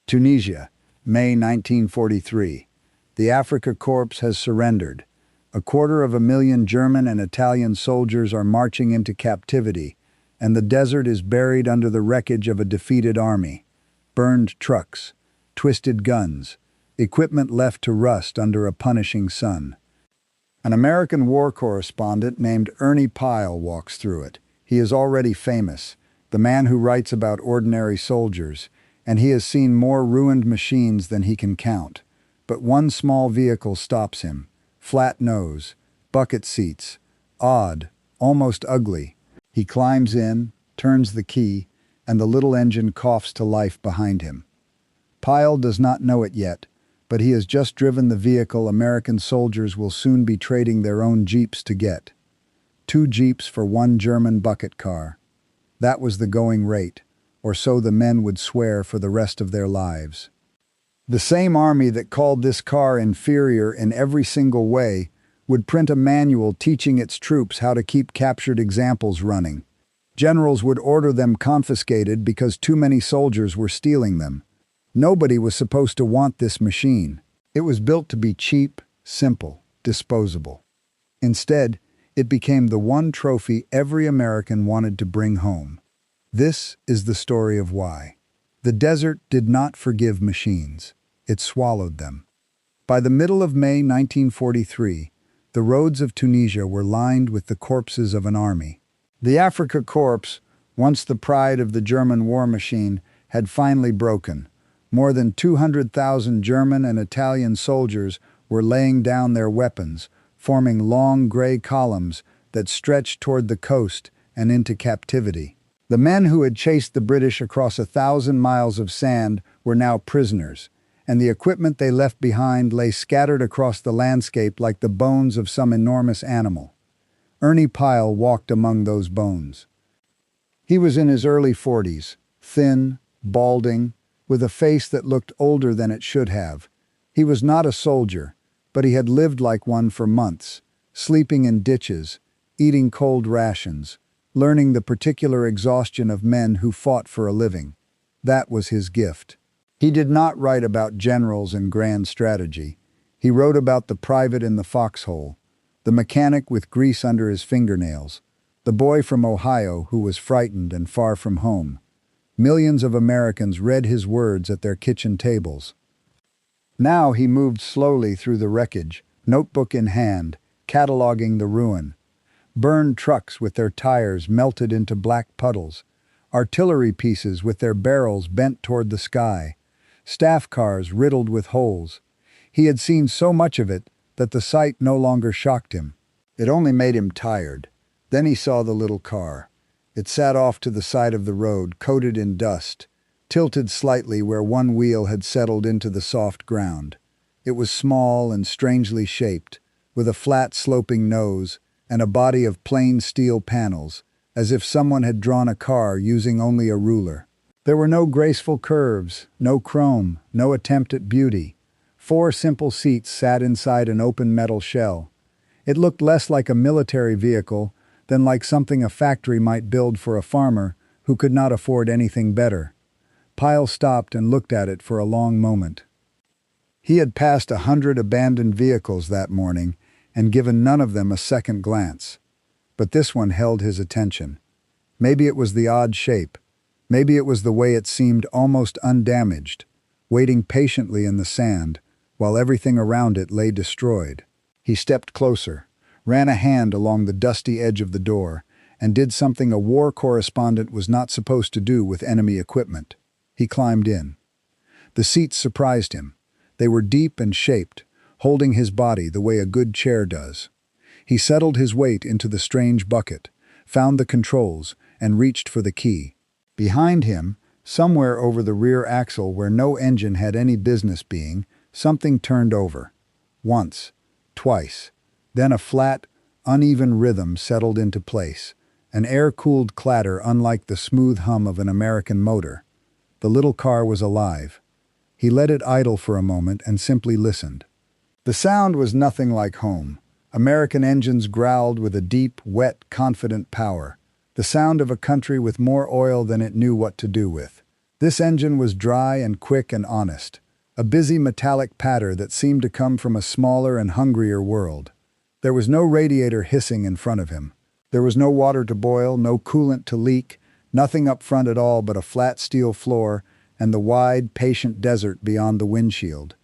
Tunisia, May 1943. The Afrika Korps has surrendered. 250,000 German and Italian soldiers are marching into captivity, and the desert is buried under the wreckage of a defeated army. Burned trucks, twisted guns, equipment left to rust under a punishing sun. An American war correspondent named Ernie Pyle walks through it. He is already famous, the man who writes about ordinary soldiers, and he has seen more ruined machines than he can count. But one small vehicle stops him. Flat nose, bucket seats, odd, almost ugly. He climbs in, turns the key, and the little engine coughs to life behind him. Pyle does not know it yet, but he has just driven the vehicle American soldiers will soon be trading their own jeeps to get. 2 jeeps for 1 German bucket car. That was the going rate, or so the men would swear for the rest of their lives. The same army that called this car inferior in every single way would print a manual teaching its troops how to keep captured examples running. Generals would order them confiscated because too many soldiers were stealing them. Nobody was supposed to want this machine. It was built to be cheap, simple, disposable. Instead, it became the one trophy every American wanted to bring home. This is the story of why. The desert did not forgive machines. It swallowed them. By the middle of May 1943, the roads of Tunisia were lined with the corpses of an army. The Afrika Korps, once the pride of the German war machine, had finally broken. More than 200,000 German and Italian soldiers were laying down their weapons, forming long gray columns that stretched toward the coast and into captivity. The men who had chased the British across 1,000 miles of sand were now prisoners, and the equipment they left behind lay scattered across the landscape like the bones of some enormous animal. Ernie Pyle walked among those bones. He was in his early 40s, thin, balding, with a face that looked older than it should have. He was not a soldier, but he had lived like one for months, sleeping in ditches, eating cold rations, learning the particular exhaustion of men who fought for a living. That was his gift. He did not write about generals and grand strategy. He wrote about the private in the foxhole, the mechanic with grease under his fingernails, the boy from Ohio who was frightened and far from home. Millions of Americans read his words at their kitchen tables. Now he moved slowly through the wreckage, notebook in hand, cataloging the ruin. Burned trucks with their tires melted into black puddles, artillery pieces with their barrels bent toward the sky, staff cars riddled with holes. He had seen so much of it that the sight no longer shocked him. It only made him tired. Then he saw the little car. It sat off to the side of the road, coated in dust, tilted slightly where one wheel had settled into the soft ground. It was small and strangely shaped, with a flat sloping nose and a body of plain steel panels, as if someone had drawn a car using only a ruler. There were no graceful curves, no chrome, no attempt at beauty. 4 simple seats sat inside an open metal shell. It looked less like a military vehicle than like something a factory might build for a farmer who could not afford anything better. Pyle stopped and looked at it for a long moment. He had passed 100 abandoned vehicles that morning and given none of them a second glance. But this one held his attention. Maybe it was the odd shape. Maybe it was the way it seemed almost undamaged, waiting patiently in the sand while everything around it lay destroyed. He stepped closer, ran a hand along the dusty edge of the door, and did something a war correspondent was not supposed to do with enemy equipment. He climbed in. The seats surprised him. They were deep and shaped, holding his body the way a good chair does. He settled his weight into the strange bucket, found the controls, and reached for the key. Behind him, somewhere over the rear axle where no engine had any business being, something turned over. Once, twice. Then a flat, uneven rhythm settled into place, an air-cooled clatter unlike the smooth hum of an American motor. The little car was alive. He let it idle for a moment and simply listened. The sound was nothing like home. American engines growled with a deep, wet, confident power, the sound of a country with more oil than it knew what to do with. This engine was dry and quick and honest, a busy metallic patter that seemed to come from a smaller and hungrier world. There was no radiator hissing in front of him. There was no water to boil, no coolant to leak, nothing up front at all but a flat steel floor and the wide, patient desert beyond the windshield.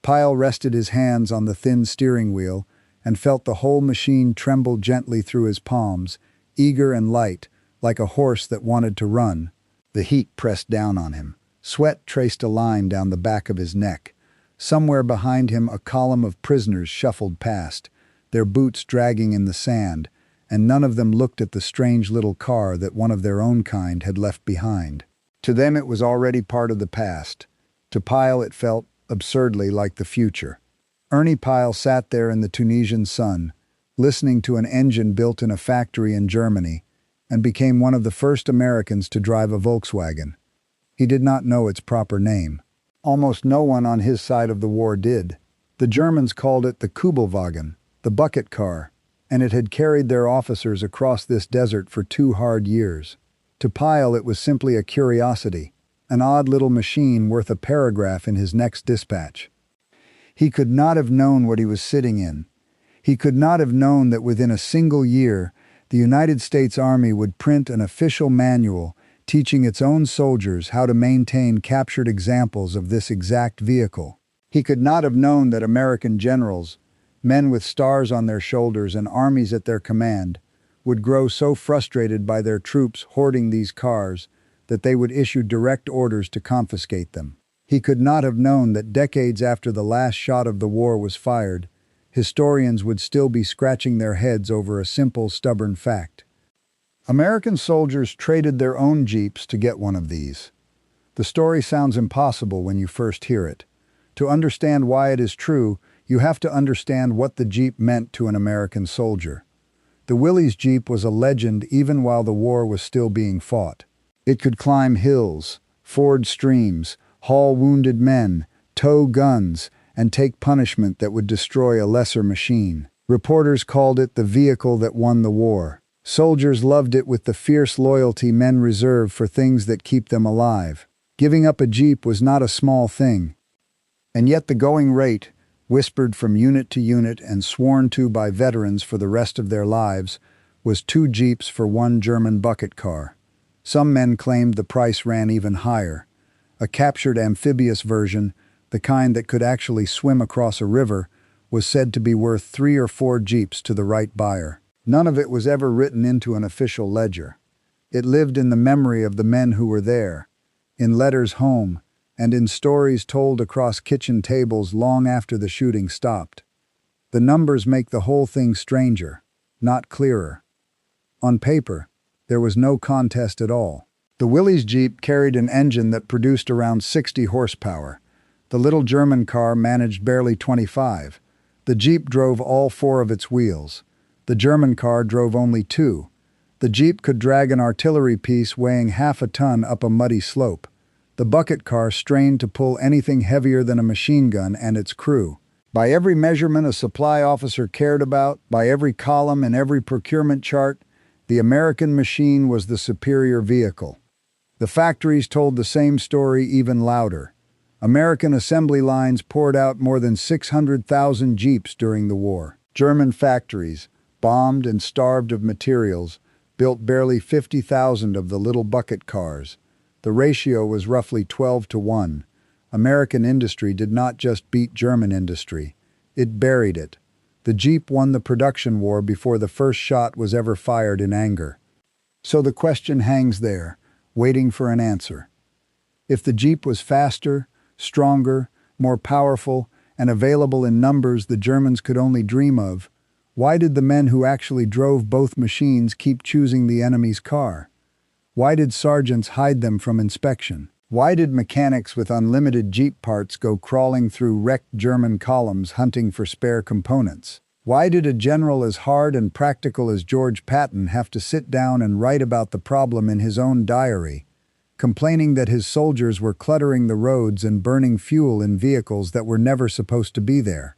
Pyle rested his hands on the thin steering wheel and felt the whole machine tremble gently through his palms, eager and light, like a horse that wanted to run. The heat pressed down on him. Sweat traced a line down the back of his neck. Somewhere behind him a column of prisoners shuffled past, their boots dragging in the sand, and none of them looked at the strange little car that one of their own kind had left behind. To them it was already part of the past. To Pyle it felt, absurdly, like the future. Ernie Pyle sat there in the Tunisian sun, listening to an engine built in a factory in Germany, and became one of the first Americans to drive a Volkswagen. He did not know its proper name. Almost no one on his side of the war did. The Germans called it the Kübelwagen, the bucket car, and it had carried their officers across this desert for 2 hard years. To Pyle it was simply a curiosity, an odd little machine worth a paragraph in his next dispatch. He could not have known what he was sitting in. He could not have known that within a single year, the United States Army would print an official manual teaching its own soldiers how to maintain captured examples of this exact vehicle. He could not have known that American generals, men with stars on their shoulders and armies at their command, would grow so frustrated by their troops hoarding these cars that they would issue direct orders to confiscate them. He could not have known that decades after the last shot of the war was fired, historians would still be scratching their heads over a simple, stubborn fact. American soldiers traded their own jeeps to get one of these. The story sounds impossible when you first hear it. To understand why it is true, you have to understand what the jeep meant to an American soldier. The Willys Jeep was a legend even while the war was still being fought. It could climb hills, ford streams, haul wounded men, tow guns, and take punishment that would destroy a lesser machine. Reporters called it the vehicle that won the war. Soldiers loved it with the fierce loyalty men reserve for things that keep them alive. Giving up a jeep was not a small thing. And yet the going rate, whispered from unit to unit and sworn to by veterans for the rest of their lives, was 2 jeeps for 1 German bucket car. Some men claimed the price ran even higher. A captured amphibious version, the kind that could actually swim across a river, was said to be worth 3 or 4 jeeps to the right buyer. None of it was ever written into an official ledger. It lived in the memory of the men who were there, in letters home, and in stories told across kitchen tables long after the shooting stopped. The numbers make the whole thing stranger, not clearer. On paper, there was no contest at all. The Willys Jeep carried an engine that produced around 60 horsepower. The little German car managed barely 25. The Jeep drove all 4 of its wheels. The German car drove only 2. The Jeep could drag an artillery piece weighing half a ton up a muddy slope. The bucket car strained to pull anything heavier than a machine gun and its crew. By every measurement a supply officer cared about, by every column and every procurement chart, the American machine was the superior vehicle. The factories told the same story even louder. American assembly lines poured out more than 600,000 Jeeps during the war. German factories, bombed and starved of materials, built barely 50,000 of the little bucket cars. The ratio was roughly 12-1. American industry did not just beat German industry. It buried it. The Jeep won the production war before the first shot was ever fired in anger. So the question hangs there, waiting for an answer. If the Jeep was faster, stronger, more powerful, and available in numbers the Germans could only dream of, why did the men who actually drove both machines keep choosing the enemy's car? Why did sergeants hide them from inspection? Why did mechanics with unlimited Jeep parts go crawling through wrecked German columns hunting for spare components? Why did a general as hard and practical as George Patton have to sit down and write about the problem in his own diary, complaining that his soldiers were cluttering the roads and burning fuel in vehicles that were never supposed to be there?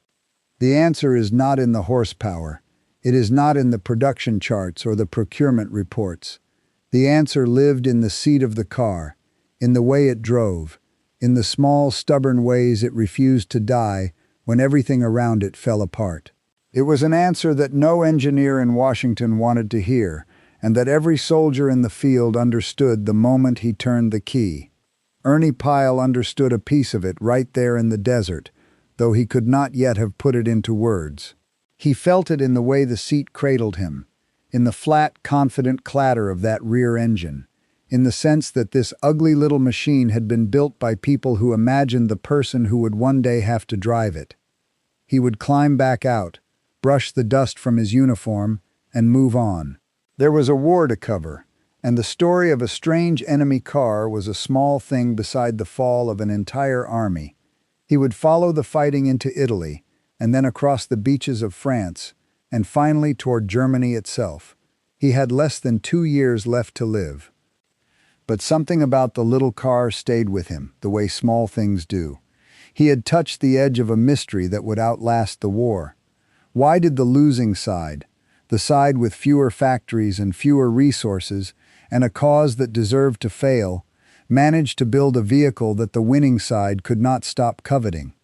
The answer is not in the horsepower. It is not in the production charts or the procurement reports. The answer lived in the seat of the car, in the way it drove, in the small, stubborn ways it refused to die when everything around it fell apart. It was an answer that no engineer in Washington wanted to hear, and that every soldier in the field understood the moment he turned the key. Ernie Pyle understood a piece of it right there in the desert, though he could not yet have put it into words. He felt it in the way the seat cradled him, in the flat, confident clatter of that rear engine, in the sense that this ugly little machine had been built by people who imagined the person who would one day have to drive it. He would climb back out, brush the dust from his uniform, and move on. There was a war to cover, and the story of a strange enemy car was a small thing beside the fall of an entire army. He would follow the fighting into Italy, and then across the beaches of France, and finally toward Germany itself. He had less than 2 years left to live. But something about the little car stayed with him, the way small things do. He had touched the edge of a mystery that would outlast the war. Why did the losing side, the side with fewer factories and fewer resources, and a cause that deserved to fail, manage to build a vehicle that the winning side could not stop coveting?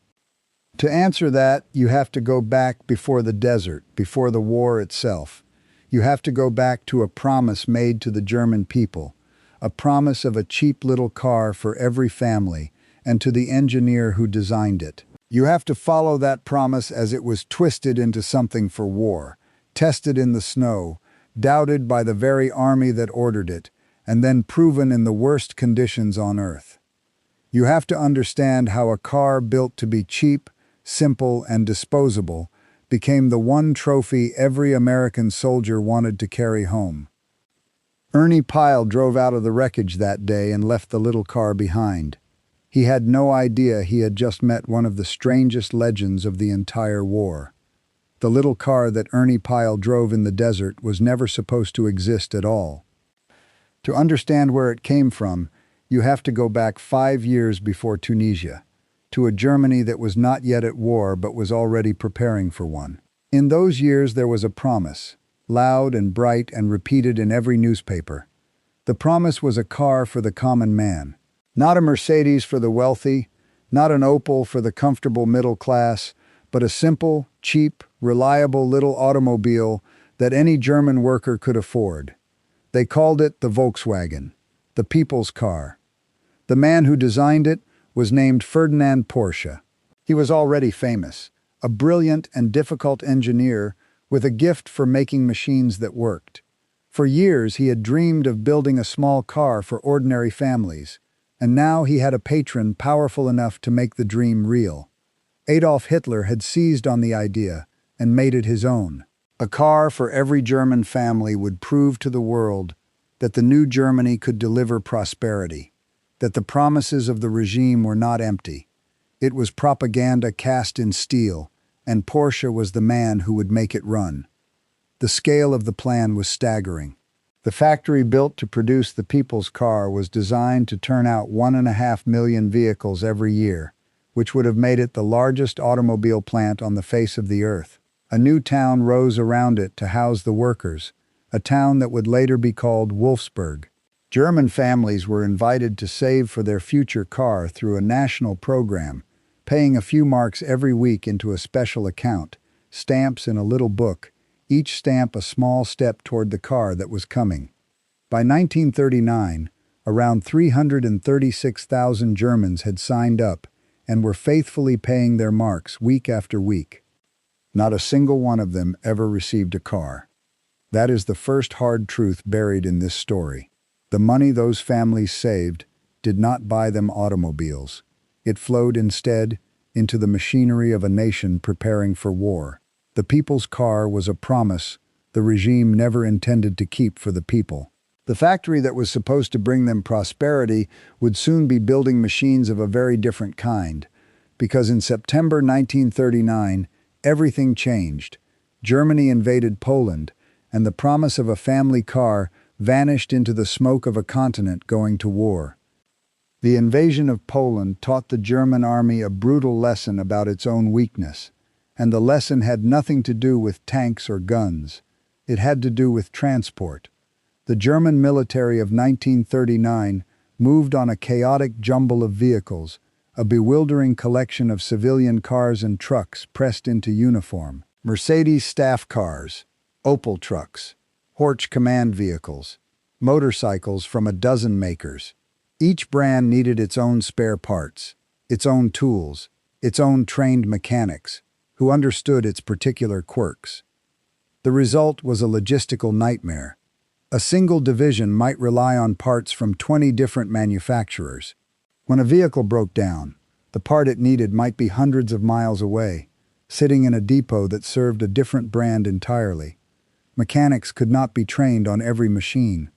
To answer that, you have to go back before the desert, before the war itself. You have to go back to a promise made to the German people, a promise of a cheap little car for every family, and to the engineer who designed it. You have to follow that promise as it was twisted into something for war, tested in the snow, doubted by the very army that ordered it, and then proven in the worst conditions on earth. You have to understand how a car built to be cheap, simple, and disposable became the one trophy every American soldier wanted to carry home. Ernie Pyle drove out of the wreckage that day and left the little car behind. He had no idea he had just met one of the strangest legends of the entire war. The little car that Ernie Pyle drove in the desert was never supposed to exist at all. To understand where it came from, you have to go back 5 years before Tunisia, to a Germany that was not yet at war but was already preparing for one. In those years there was a promise, loud and bright and repeated in every newspaper. The promise was a car for the common man. Not a Mercedes for the wealthy, not an Opel for the comfortable middle class, but a simple, cheap, reliable little automobile that any German worker could afford. They called it the Volkswagen, the people's car. The man who designed it was named Ferdinand Porsche. He was already famous, a brilliant and difficult engineer with a gift for making machines that worked. For years he had dreamed of building a small car for ordinary families, and now he had a patron powerful enough to make the dream real. Adolf Hitler had seized on the idea and made it his own. A car for every German family would prove to the world that the new Germany could deliver prosperity, that the promises of the regime were not empty. It was propaganda cast in steel, and Porsche was the man who would make it run. The scale of the plan was staggering. The factory built to produce the people's car was designed to turn out 1.5 million vehicles every year, which would have made it the largest automobile plant on the face of the earth. A new town rose around it to house the workers, a town that would later be called Wolfsburg. German families were invited to save for their future car through a national program, paying a few marks every week into a special account, stamps in a little book, each stamp a small step toward the car that was coming. By 1939, around 336,000 Germans had signed up and were faithfully paying their marks week after week. Not a single one of them ever received a car. That is the first hard truth buried in this story. The money those families saved did not buy them automobiles. It flowed instead into the machinery of a nation preparing for war. The people's car was a promise the regime never intended to keep for the people. The factory that was supposed to bring them prosperity would soon be building machines of a very different kind, because in September 1939, everything changed. Germany invaded Poland, and the promise of a family car vanished into the smoke of a continent going to war. The invasion of Poland taught the German army a brutal lesson about its own weakness, and the lesson had nothing to do with tanks or guns. It had to do with transport. The German military of 1939 moved on a chaotic jumble of vehicles, a bewildering collection of civilian cars and trucks pressed into uniform. Mercedes staff cars, Opel trucks, Horch command vehicles, motorcycles from a dozen makers. Each brand needed its own spare parts, its own tools, its own trained mechanics, who understood its particular quirks. The result was a logistical nightmare. A single division might rely on parts from 20 different manufacturers. When a vehicle broke down, the part it needed might be hundreds of miles away, sitting in a depot that served a different brand entirely. Mechanics could not be trained on every machine.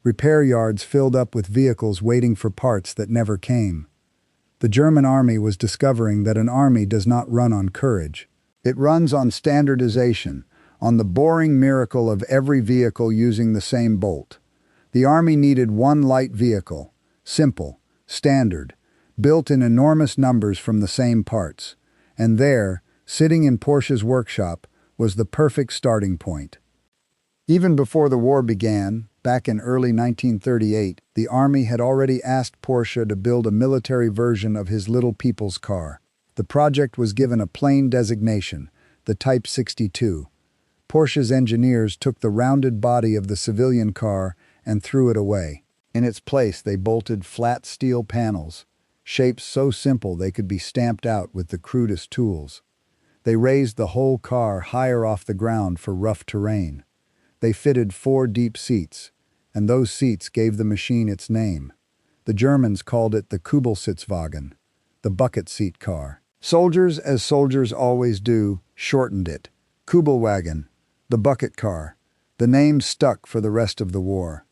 Repair yards filled up with vehicles waiting for parts that never came. The German army was discovering that an army does not run on courage. It runs on standardization, on the boring miracle of every vehicle using the same bolt. The army needed one light vehicle, simple, standard, built in enormous numbers from the same parts. And there, sitting in Porsche's workshop, was the perfect starting point. Even before the war began, back in early 1938, the Army had already asked Porsche to build a military version of his little people's car. The project was given a plain designation, the Type 62. Porsche's engineers took the rounded body of the civilian car and threw it away. In its place, they bolted flat steel panels, shapes so simple they could be stamped out with the crudest tools. They raised the whole car higher off the ground for rough terrain. They fitted 4 deep seats, and those seats gave the machine its name. The Germans called it the Kubelsitzwagen, the bucket seat car. Soldiers, as soldiers always do, shortened it. Kubelwagen, the bucket car. The name stuck for the rest of the war.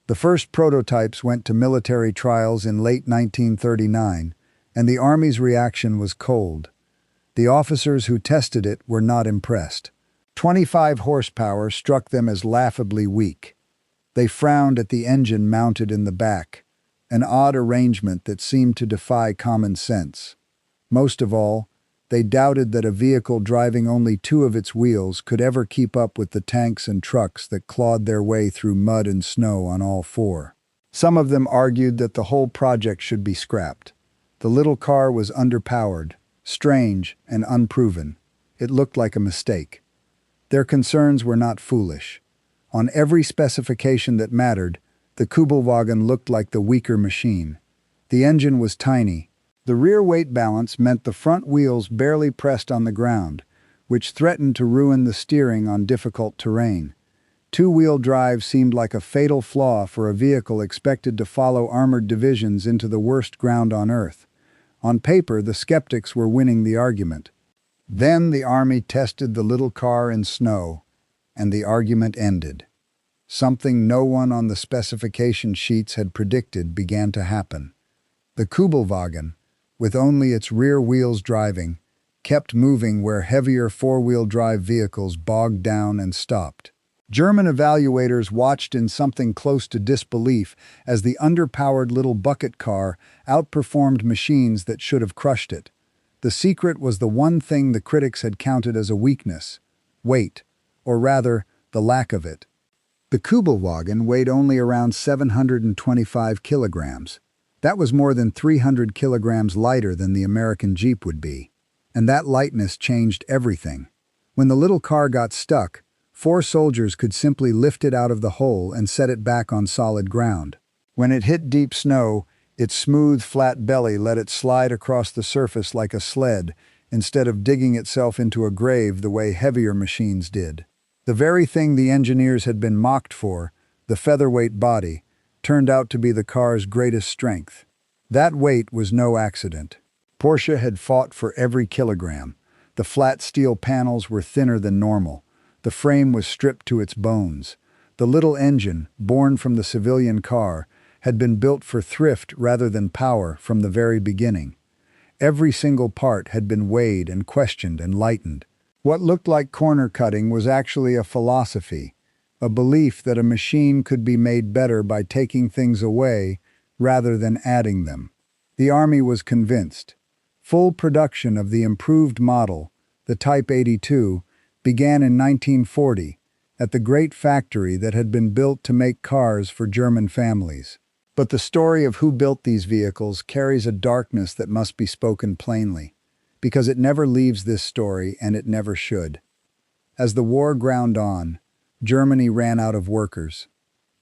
The first prototypes went to military trials in late 1939, and the Army's reaction was cold. The officers who tested it were not impressed. 25 horsepower struck them as laughably weak. They frowned at the engine mounted in the back, an odd arrangement that seemed to defy common sense. Most of all, they doubted that a vehicle driving only 2 of its wheels could ever keep up with the tanks and trucks that clawed their way through mud and snow on all 4. Some of them argued that the whole project should be scrapped. The little car was underpowered, strange, and unproven. It looked like a mistake. Their concerns were not foolish. On every specification that mattered, the Kubelwagen looked like the weaker machine. The engine was tiny. The rear weight balance meant the front wheels barely pressed on the ground, which threatened to ruin the steering on difficult terrain. 2-wheel drive seemed like a fatal flaw for a vehicle expected to follow armored divisions into the worst ground on Earth. On paper, the skeptics were winning the argument. Then the Army tested the little car in snow, and the argument ended. Something no one on the specification sheets had predicted began to happen. The Kubelwagen, with only its rear wheels driving, kept moving where heavier 4-wheel drive vehicles bogged down and stopped. German evaluators watched in something close to disbelief as the underpowered little bucket car outperformed machines that should have crushed it. The secret was the one thing the critics had counted as a weakness: weight, or rather, the lack of it. The Kubelwagen weighed only around 725 kilograms. That was more than 300 kilograms lighter than the American Jeep would be. And that lightness changed everything. When the little car got stuck, 4 soldiers could simply lift it out of the hole and set it back on solid ground. When it hit deep snow, its smooth, flat belly let it slide across the surface like a sled, instead of digging itself into a grave the way heavier machines did. The very thing the engineers had been mocked for, the featherweight body, turned out to be the car's greatest strength. That weight was no accident. Porsche had fought for every kilogram. The flat steel panels were thinner than normal. The frame was stripped to its bones. The little engine, born from the civilian car, had been built for thrift rather than power from the very beginning. Every single part had been weighed and questioned and lightened. What looked like corner cutting was actually a philosophy, a belief that a machine could be made better by taking things away rather than adding them. The Army was convinced. Full production of the improved model, the Type 82, began in 1940 at the great factory that had been built to make cars for German families. But the story of who built these vehicles carries a darkness that must be spoken plainly, because it never leaves this story and it never should. As the war ground on, Germany ran out of workers.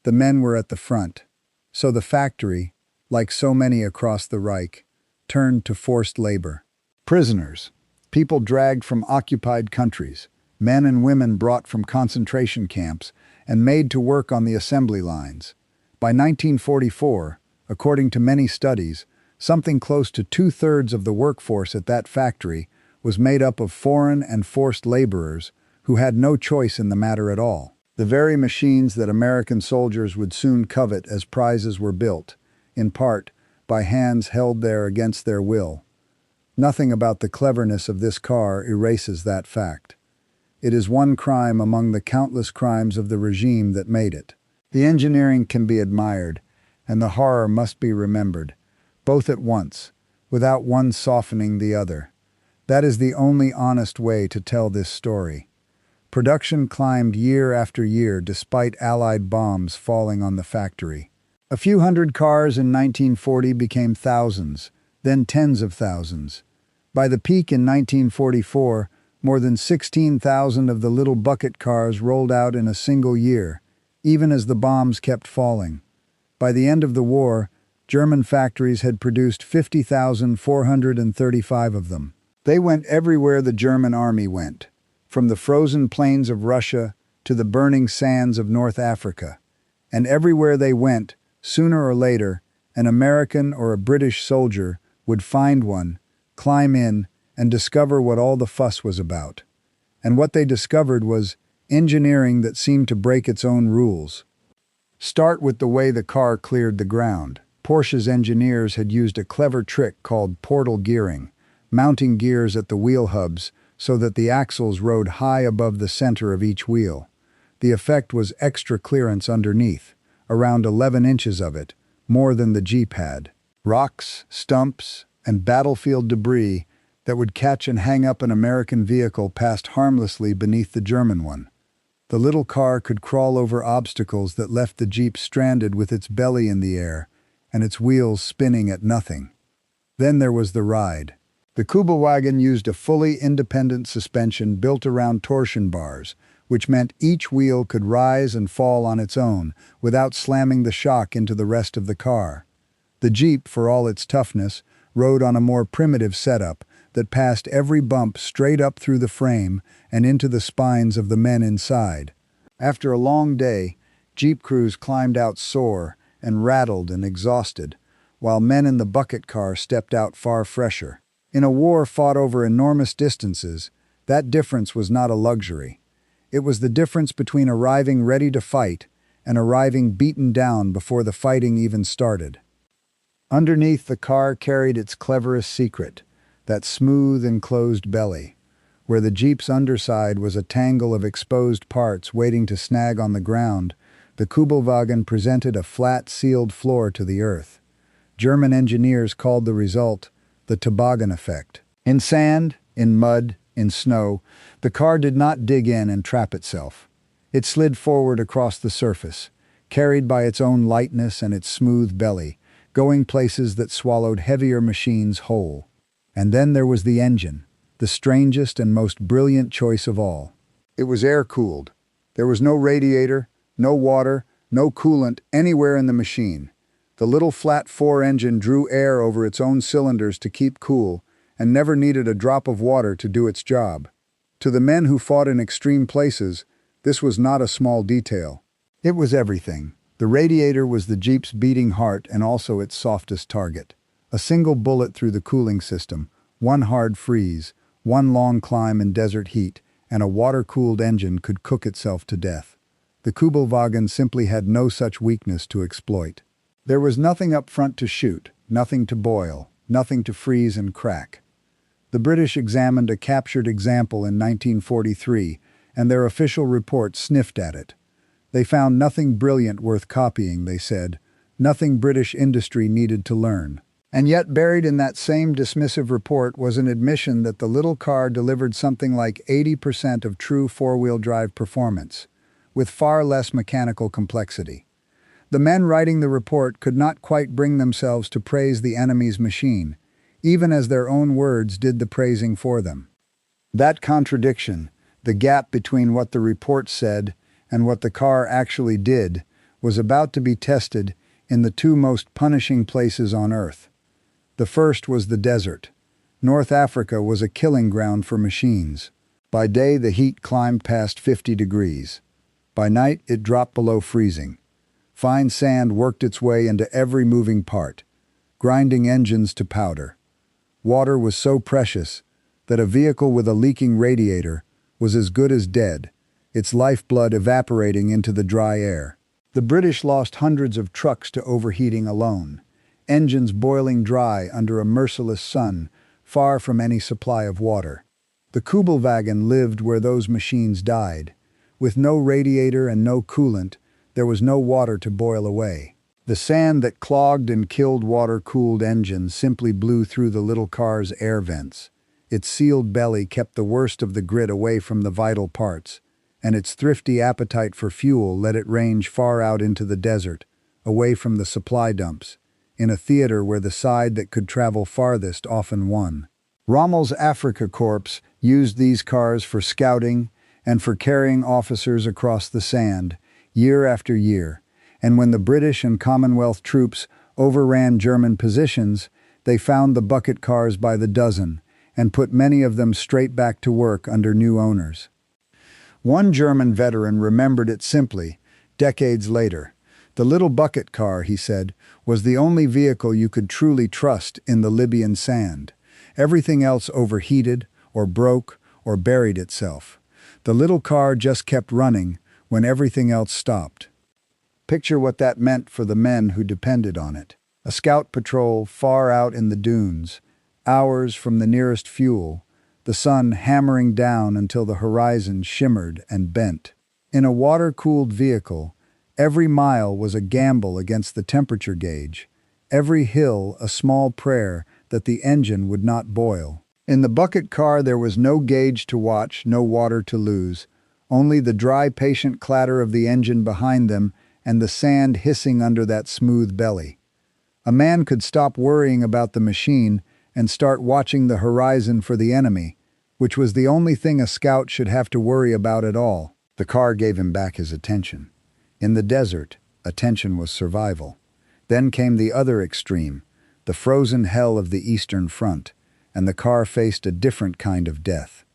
The men were at the front, so the factory, like so many across the Reich, turned to forced labor. Prisoners, people dragged from occupied countries, men and women brought from concentration camps and made to work on the assembly lines. By 1944, according to many studies, something close to 2/3 of the workforce at that factory was made up of foreign and forced laborers who had no choice in the matter at all. The very machines that American soldiers would soon covet as prizes were built, in part, by hands held there against their will. Nothing about the cleverness of this car erases that fact. It is one crime among the countless crimes of the regime that made it. The engineering can be admired, and the horror must be remembered, both at once, without one softening the other. That is the only honest way to tell this story. Production climbed year after year despite Allied bombs falling on the factory. A few hundred cars in 1940 became thousands, then tens of thousands. By the peak in 1944, more than 16,000 of the little bucket cars rolled out in a single year, even as the bombs kept falling. By the end of the war, German factories had produced 50,435 of them. They went everywhere the German army went, from the frozen plains of Russia to the burning sands of North Africa. And everywhere they went, sooner or later, an American or a British soldier would find one, climb in, and discover what all the fuss was about. And what they discovered was engineering that seemed to break its own rules. Start with the way the car cleared the ground. Porsche's engineers had used a clever trick called portal gearing, mounting gears at the wheel hubs so that the axles rode high above the center of each wheel. The effect was extra clearance underneath, around 11 inches of it, more than the Jeep had. Rocks, stumps, and battlefield debris that would catch and hang up an American vehicle passed harmlessly beneath the German one. The little car could crawl over obstacles that left the Jeep stranded with its belly in the air and its wheels spinning at nothing. Then there was the ride. The Kübelwagen used a fully independent suspension built around torsion bars, which meant each wheel could rise and fall on its own without slamming the shock into the rest of the car. The Jeep, for all its toughness, rode on a more primitive setup that passed every bump straight up through the frame and into the spines of the men inside. After a long day, Jeep crews climbed out sore and rattled and exhausted, while men in the bucket car stepped out far fresher. In a war fought over enormous distances, that difference was not a luxury. It was the difference between arriving ready to fight and arriving beaten down before the fighting even started. Underneath, the car carried its cleverest secret, that smooth enclosed belly, where the Jeep's underside was a tangle of exposed parts waiting to snag on the ground. The Kübelwagen presented a flat, sealed floor to the earth. German engineers called the result the toboggan effect. In sand, in mud, in snow, the car did not dig in and trap itself. It slid forward across the surface, carried by its own lightness and its smooth belly, going places that swallowed heavier machines whole. And then there was the engine, the strangest and most brilliant choice of all. It was air-cooled. There was no radiator, no water, no coolant anywhere in the machine. The little flat four-engine drew air over its own cylinders to keep cool and never needed a drop of water to do its job. To the men who fought in extreme places, this was not a small detail. It was everything. The radiator was the Jeep's beating heart and also its softest target. A single bullet through the cooling system, one hard freeze, one long climb in desert heat, and a water-cooled engine could cook itself to death. The Kübelwagen simply had no such weakness to exploit. There was nothing up front to shoot, nothing to boil, nothing to freeze and crack. The British examined a captured example in 1943, and their official report sniffed at it. They found nothing brilliant worth copying, they said, nothing British industry needed to learn. And yet buried in that same dismissive report was an admission that the little car delivered something like 80% of true four-wheel drive performance, with far less mechanical complexity. The men writing the report could not quite bring themselves to praise the enemy's machine, even as their own words did the praising for them. That contradiction, the gap between what the report said and what the car actually did, was about to be tested in the two most punishing places on Earth. The first was the desert. North Africa was a killing ground for machines. By day, the heat climbed past 50 degrees. By night, it dropped below freezing. Fine sand worked its way into every moving part, grinding engines to powder. Water was so precious that a vehicle with a leaking radiator was as good as dead, its lifeblood evaporating into the dry air. The British lost hundreds of trucks to overheating alone, engines boiling dry under a merciless sun, far from any supply of water. The Kübelwagen lived where those machines died. With no radiator and no coolant, there was no water to boil away. The sand that clogged and killed water-cooled engines simply blew through the little car's air vents. Its sealed belly kept the worst of the grit away from the vital parts, and its thrifty appetite for fuel let it range far out into the desert, away from the supply dumps, in a theater where the side that could travel farthest often won. Rommel's Afrika Korps used these cars for scouting and for carrying officers across the sand, year after year, and when the British and Commonwealth troops overran German positions, they found the bucket cars by the dozen and put many of them straight back to work under new owners. One German veteran remembered it simply, decades later. The little bucket car, he said, was the only vehicle you could truly trust in the Libyan sand. Everything else overheated, or broke, or buried itself. The little car just kept running when everything else stopped. Picture what that meant for the men who depended on it. A scout patrol far out in the dunes, hours from the nearest fuel, the sun hammering down until the horizon shimmered and bent. In a water-cooled vehicle, every mile was a gamble against the temperature gauge, every hill a small prayer that the engine would not boil. In the bucket car there was no gauge to watch, no water to lose, only the dry, patient clatter of the engine behind them and the sand hissing under that smooth belly. A man could stop worrying about the machine and start watching the horizon for the enemy, which was the only thing a scout should have to worry about at all. The car gave him back his attention. In the desert, attention was survival. Then came the other extreme, the frozen hell of the Eastern Front, and the car faced a different kind of death.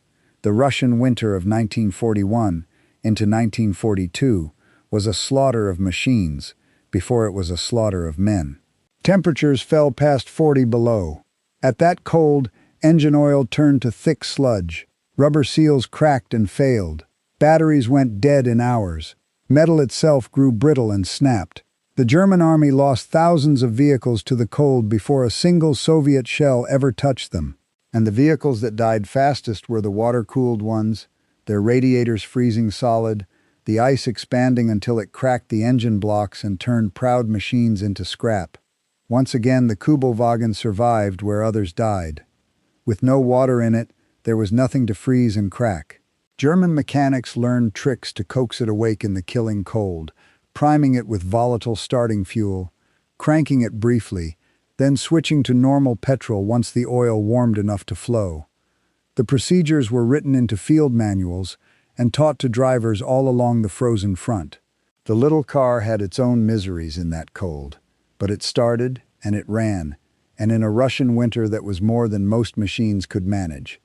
The Russian winter of 1941 into 1942 was a slaughter of machines before it was a slaughter of men. Temperatures fell past 40 below. At that cold, engine oil turned to thick sludge. Rubber seals cracked and failed. Batteries went dead in hours. Metal itself grew brittle and snapped. The German army lost thousands of vehicles to the cold before a single Soviet shell ever touched them. And the vehicles that died fastest were the water-cooled ones, their radiators freezing solid, the ice expanding until it cracked the engine blocks and turned proud machines into scrap. Once again, the Kübelwagen survived where others died. With no water in it, there was nothing to freeze and crack. German mechanics learned tricks to coax it awake in the killing cold, priming it with volatile starting fuel, cranking it briefly, then switching to normal petrol once the oil warmed enough to flow. The procedures were written into field manuals and taught to drivers all along the frozen front. The little car had its own miseries in that cold, but it started and it ran, and in a Russian winter that was more than most machines could manage.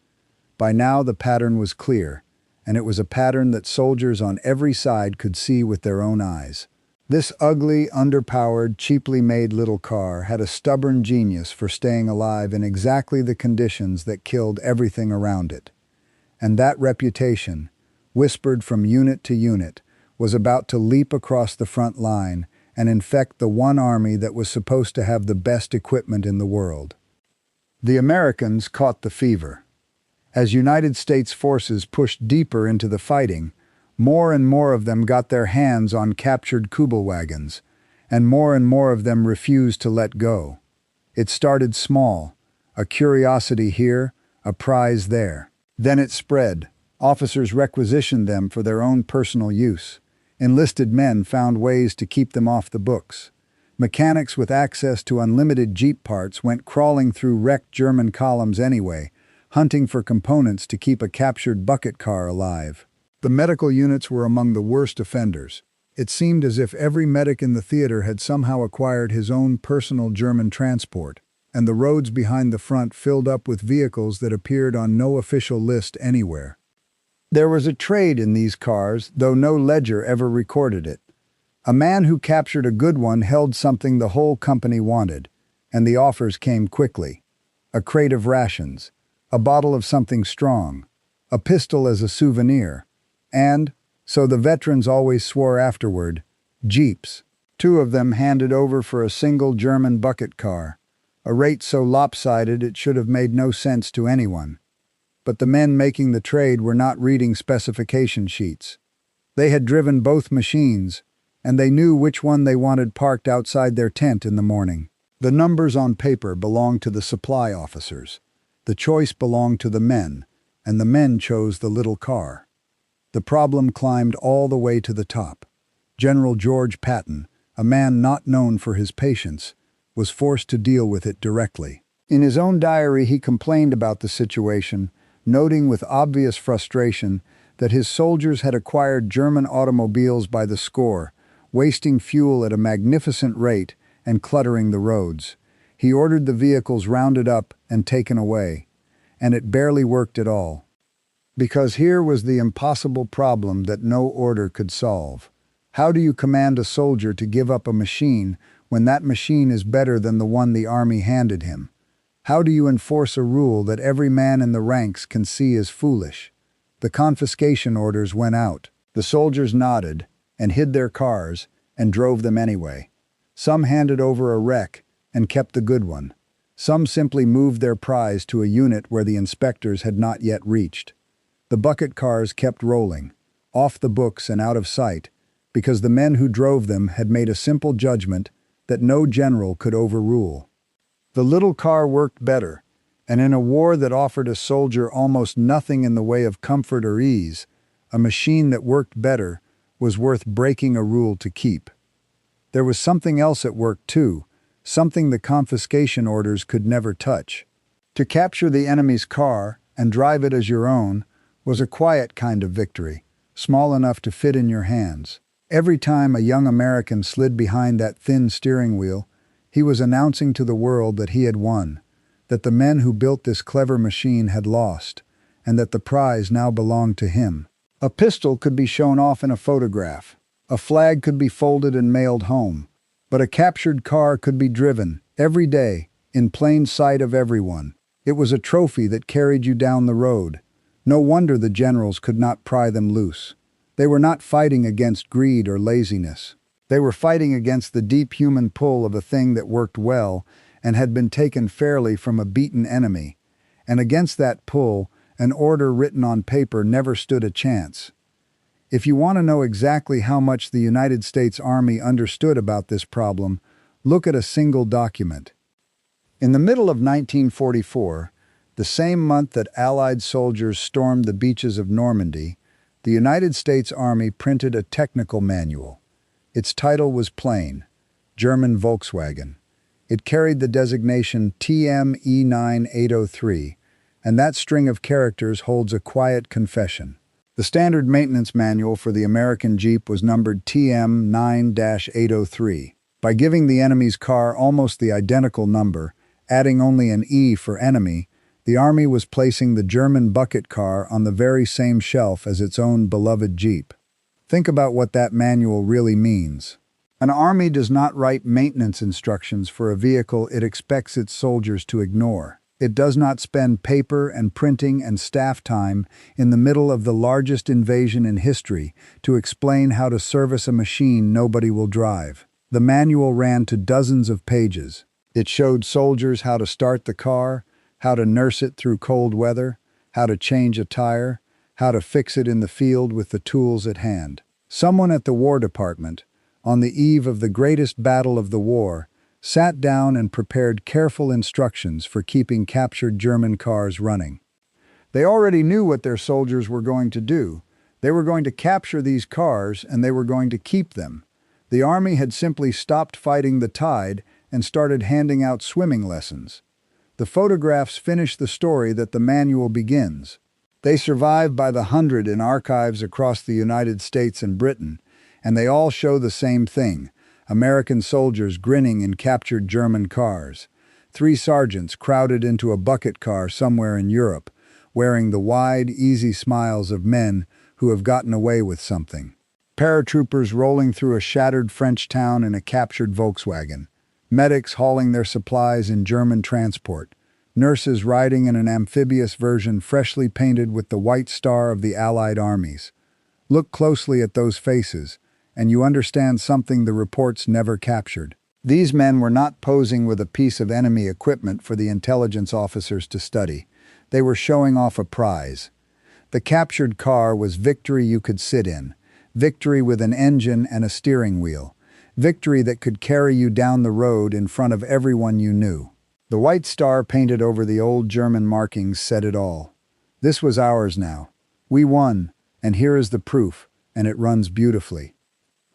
By now the pattern was clear, and it was a pattern that soldiers on every side could see with their own eyes. This ugly, underpowered, cheaply made little car had a stubborn genius for staying alive in exactly the conditions that killed everything around it. And that reputation, whispered from unit to unit, was about to leap across the front line and infect the one army that was supposed to have the best equipment in the world. The Americans caught the fever. As United States forces pushed deeper into the fighting, more and more of them got their hands on captured Kübelwagens, and more of them refused to let go. It started small, a curiosity here, a prize there. Then it spread. Officers requisitioned them for their own personal use. Enlisted men found ways to keep them off the books. Mechanics with access to unlimited Jeep parts went crawling through wrecked German columns anyway, hunting for components to keep a captured bucket car alive. The medical units were among the worst offenders. It seemed as if every medic in the theater had somehow acquired his own personal German transport, and the roads behind the front filled up with vehicles that appeared on no official list anywhere. There was a trade in these cars, though no ledger ever recorded it. A man who captured a good one held something the whole company wanted, and the offers came quickly. A crate of rations, a bottle of something strong, a pistol as a souvenir, and, so the veterans always swore afterward, Jeeps. 2 of them handed over for a single German bucket car, a rate so lopsided it should have made no sense to anyone. But the men making the trade were not reading specification sheets. They had driven both machines, and they knew which one they wanted parked outside their tent in the morning. The numbers on paper belonged to the supply officers. The choice belonged to the men, and the men chose the little car. The problem climbed all the way to the top. General George Patton, a man not known for his patience, was forced to deal with it directly. In his own diary, he complained about the situation, noting with obvious frustration that his soldiers had acquired German automobiles by the score, wasting fuel at a magnificent rate and cluttering the roads. He ordered the vehicles rounded up and taken away, and it barely worked at all. Because here was the impossible problem that no order could solve. How do you command a soldier to give up a machine when that machine is better than the one the army handed him? How do you enforce a rule that every man in the ranks can see is foolish? The confiscation orders went out. The soldiers nodded and hid their cars and drove them anyway. Some handed over a wreck and kept the good one. Some simply moved their prize to a unit where the inspectors had not yet reached. The bucket cars kept rolling, off the books and out of sight, because the men who drove them had made a simple judgment that no general could overrule. The little car worked better, and in a war that offered a soldier almost nothing in the way of comfort or ease, a machine that worked better was worth breaking a rule to keep. There was something else at work too, something the confiscation orders could never touch. To capture the enemy's car and drive it as your own was a quiet kind of victory, small enough to fit in your hands. Every time a young American slid behind that thin steering wheel, he was announcing to the world that he had won, that the men who built this clever machine had lost, and that the prize now belonged to him. A pistol could be shown off in a photograph. A flag could be folded and mailed home. But a captured car could be driven, every day, in plain sight of everyone. It was a trophy that carried you down the road. No wonder the generals could not pry them loose. They were not fighting against greed or laziness. They were fighting against the deep human pull of a thing that worked well and had been taken fairly from a beaten enemy. And against that pull, an order written on paper never stood a chance. If you want to know exactly how much the United States Army understood about this problem, look at a single document. In the middle of 1944, the same month that Allied soldiers stormed the beaches of Normandy, the United States Army printed a technical manual. Its title was plain, German Volkswagen. It carried the designation TM-E9803, and that string of characters holds a quiet confession. The standard maintenance manual for the American Jeep was numbered TM-9-803. By giving the enemy's car almost the identical number, adding only an E for enemy, the Army was placing the German bucket car on the very same shelf as its own beloved Jeep. Think about what that manual really means. An army does not write maintenance instructions for a vehicle it expects its soldiers to ignore. It does not spend paper and printing and staff time in the middle of the largest invasion in history to explain how to service a machine nobody will drive. The manual ran to dozens of pages. It showed soldiers how to start the car, how to nurse it through cold weather, how to change a tire, how to fix it in the field with the tools at hand. Someone at the War Department, on the eve of the greatest battle of the war, sat down and prepared careful instructions for keeping captured German cars running. They already knew what their soldiers were going to do. They were going to capture these cars and they were going to keep them. The army had simply stopped fighting the tide and started handing out swimming lessons. The photographs finish the story that the manual begins. They survive by the hundred in archives across the United States and Britain, and they all show the same thing: American soldiers grinning in captured German cars. 3 sergeants crowded into a bucket car somewhere in Europe, wearing the wide, easy smiles of men who have gotten away with something. Paratroopers rolling through a shattered French town in a captured Volkswagen. Medics hauling their supplies in German transport. Nurses riding in an amphibious version freshly painted with the white star of the Allied armies. Look closely at those faces, and you understand something the reports never captured. These men were not posing with a piece of enemy equipment for the intelligence officers to study. They were showing off a prize. The captured car was victory you could sit in, victory with an engine and a steering wheel, victory that could carry you down the road in front of everyone you knew. The white star painted over the old German markings said it all. This was ours now. We won, and here is the proof, and it runs beautifully.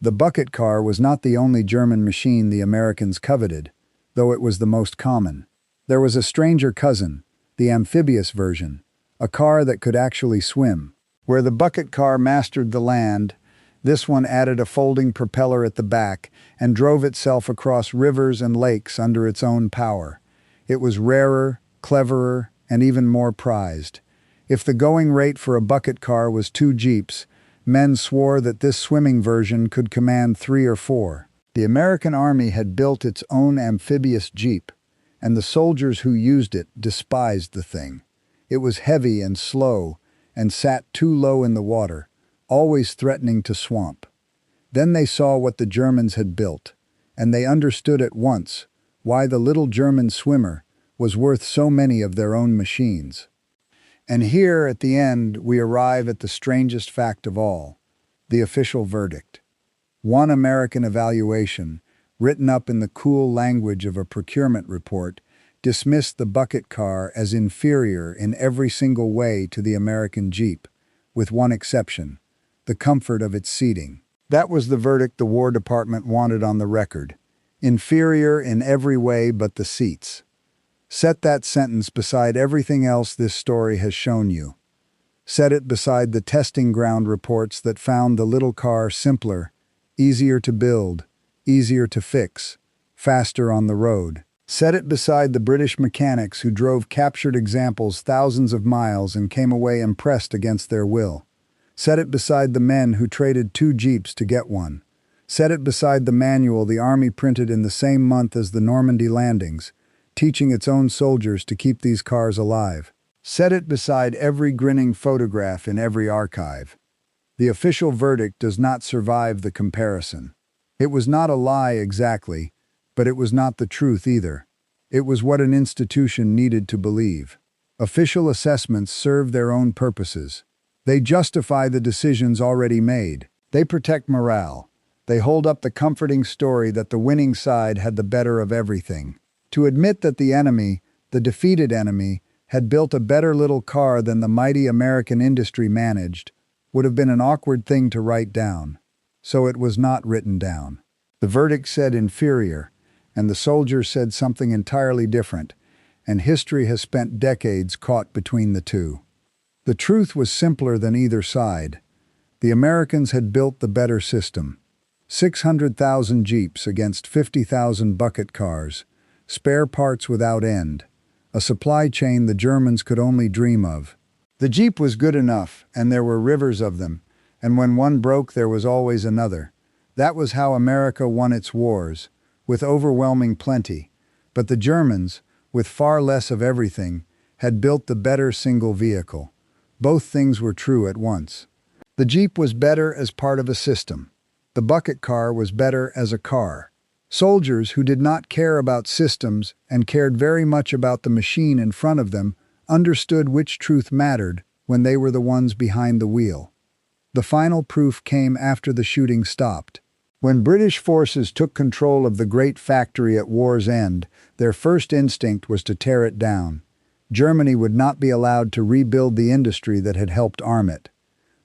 The bucket car was not the only German machine the Americans coveted, though it was the most common. There was a stranger cousin, the amphibious version, a car that could actually swim. Where the bucket car mastered the land, this one added a folding propeller at the back and drove itself across rivers and lakes under its own power. It was rarer, cleverer, and even more prized. If the going rate for a bucket car was 2 jeeps, men swore that this swimming version could command 3 or 4. The American Army had built its own amphibious jeep, and the soldiers who used it despised the thing. It was heavy and slow, and sat too low in the water, always threatening to swamp. Then they saw what the Germans had built, and they understood at once why the little German swimmer was worth so many of their own machines. And here, at the end, we arrive at the strangest fact of all, the official verdict. One American evaluation, written up in the cool language of a procurement report, dismissed the bucket car as inferior in every single way to the American Jeep, with one exception: the comfort of its seating. That was the verdict the War Department wanted on the record. Inferior in every way but the seats. Set that sentence beside everything else this story has shown you. Set it beside the testing ground reports that found the little car simpler, easier to build, easier to fix, faster on the road. Set it beside the British mechanics who drove captured examples thousands of miles and came away impressed against their will. Set it beside the men who traded 2 jeeps to get one. Set it beside the manual the Army printed in the same month as the Normandy landings, teaching its own soldiers to keep these cars alive. Set it beside every grinning photograph in every archive. The official verdict does not survive the comparison. It was not a lie exactly, but it was not the truth either. It was what an institution needed to believe. Official assessments serve their own purposes. They justify the decisions already made. They protect morale. They hold up the comforting story that the winning side had the better of everything. To admit that the enemy, the defeated enemy, had built a better little car than the mighty American industry managed would have been an awkward thing to write down. So it was not written down. The verdict said inferior, and the soldiers said something entirely different, and history has spent decades caught between the two. The truth was simpler than either side. The Americans had built the better system. 600,000 jeeps against 50,000 bucket cars, spare parts without end, a supply chain the Germans could only dream of. The jeep was good enough, and there were rivers of them, and when one broke there was always another. That was how America won its wars, with overwhelming plenty. But the Germans, with far less of everything, had built the better single vehicle. Both things were true at once. The jeep was better as part of a system. The bucket car was better as a car. Soldiers who did not care about systems and cared very much about the machine in front of them understood which truth mattered when they were the ones behind the wheel. The final proof came after the shooting stopped. When British forces took control of the great factory at war's end, their first instinct was to tear it down. Germany would not be allowed to rebuild the industry that had helped arm it.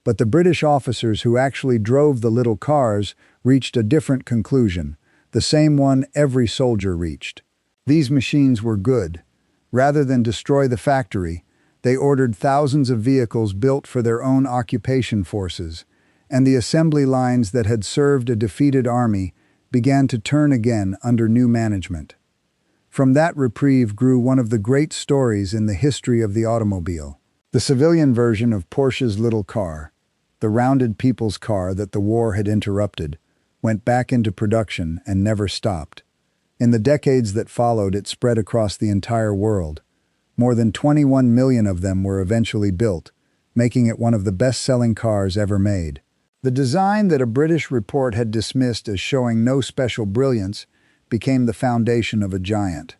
But the British officers who actually drove the little cars reached a different conclusion, the same one every soldier reached. These machines were good. Rather than destroy the factory, they ordered thousands of vehicles built for their own occupation forces, and the assembly lines that had served a defeated army began to turn again under new management. From that reprieve grew one of the great stories in the history of the automobile. The civilian version of Porsche's little car, the rounded people's car that the war had interrupted, went back into production and never stopped. In the decades that followed, it spread across the entire world. More than 21 million of them were eventually built, making it one of the best-selling cars ever made. The design that a British report had dismissed as showing no special brilliance became the foundation of a giant.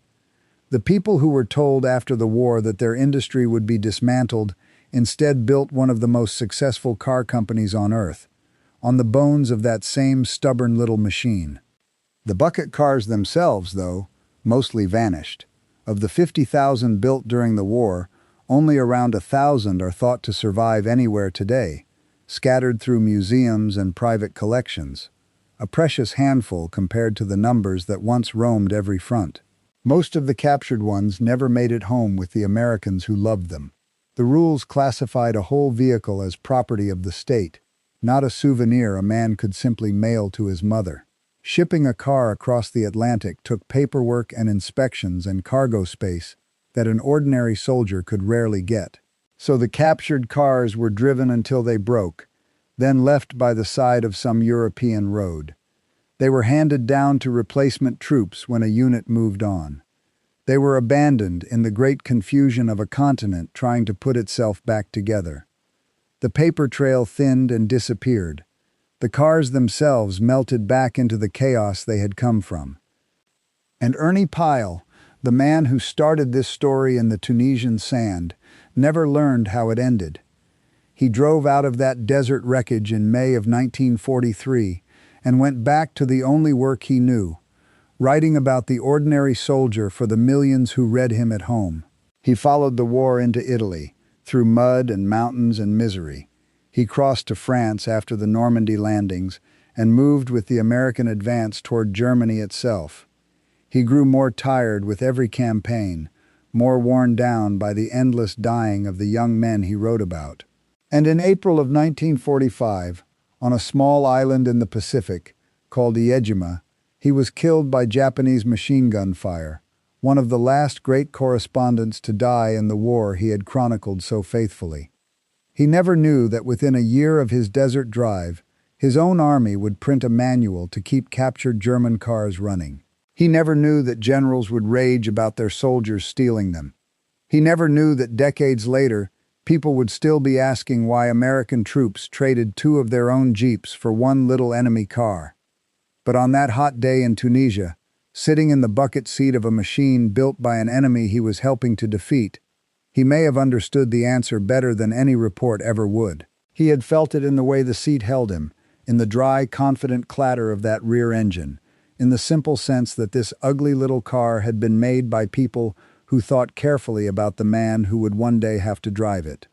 The people who were told after the war that their industry would be dismantled instead built one of the most successful car companies on Earth, on the bones of that same stubborn little machine. The bucket cars themselves, though, mostly vanished. Of the 50,000 built during the war, only around 1,000 are thought to survive anywhere today, scattered through museums and private collections, a precious handful compared to the numbers that once roamed every front. Most of the captured ones never made it home with the Americans who loved them. The rules classified a whole vehicle as property of the state, not a souvenir a man could simply mail to his mother. Shipping a car across the Atlantic took paperwork and inspections and cargo space that an ordinary soldier could rarely get. So the captured cars were driven until they broke, then left by the side of some European road. They were handed down to replacement troops when a unit moved on. They were abandoned in the great confusion of a continent trying to put itself back together. The paper trail thinned and disappeared. The cars themselves melted back into the chaos they had come from. And Ernie Pyle, the man who started this story in the Tunisian sand, never learned how it ended. He drove out of that desert wreckage in May of 1943 and went back to the only work he knew, writing about the ordinary soldier for the millions who read him at home. He followed the war into Italy, through mud and mountains and misery. He crossed to France after the Normandy landings and moved with the American advance toward Germany itself. He grew more tired with every campaign, more worn down by the endless dying of the young men he wrote about. And in April of 1945, on a small island in the Pacific called Iejima, he was killed by Japanese machine gun fire, one of the last great correspondents to die in the war he had chronicled so faithfully. He never knew that within a year of his desert drive, his own army would print a manual to keep captured German cars running. He never knew that generals would rage about their soldiers stealing them. He never knew that decades later, people would still be asking why American troops traded 2 of their own jeeps for one little enemy car. But on that hot day in Tunisia, sitting in the bucket seat of a machine built by an enemy he was helping to defeat, he may have understood the answer better than any report ever would. He had felt it in the way the seat held him, in the dry, confident clatter of that rear engine, in the simple sense that this ugly little car had been made by people who thought carefully about the man who would one day have to drive it.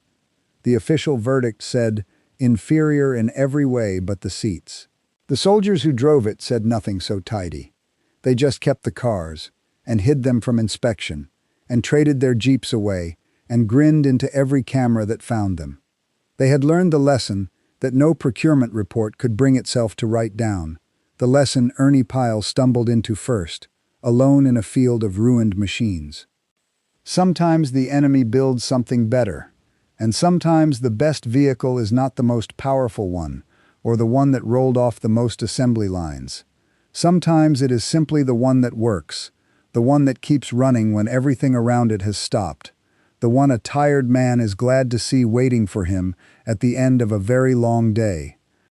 The official verdict said, inferior in every way but the seats. The soldiers who drove it said nothing so tidy. They just kept the cars, and hid them from inspection, and traded their jeeps away, and grinned into every camera that found them. They had learned the lesson that no procurement report could bring itself to write down, the lesson Ernie Pyle stumbled into first, alone in a field of ruined machines. Sometimes the enemy builds something better, and sometimes the best vehicle is not the most powerful one, or the one that rolled off the most assembly lines. Sometimes it is simply the one that works, the one that keeps running when everything around it has stopped, the one a tired man is glad to see waiting for him at the end of a very long day.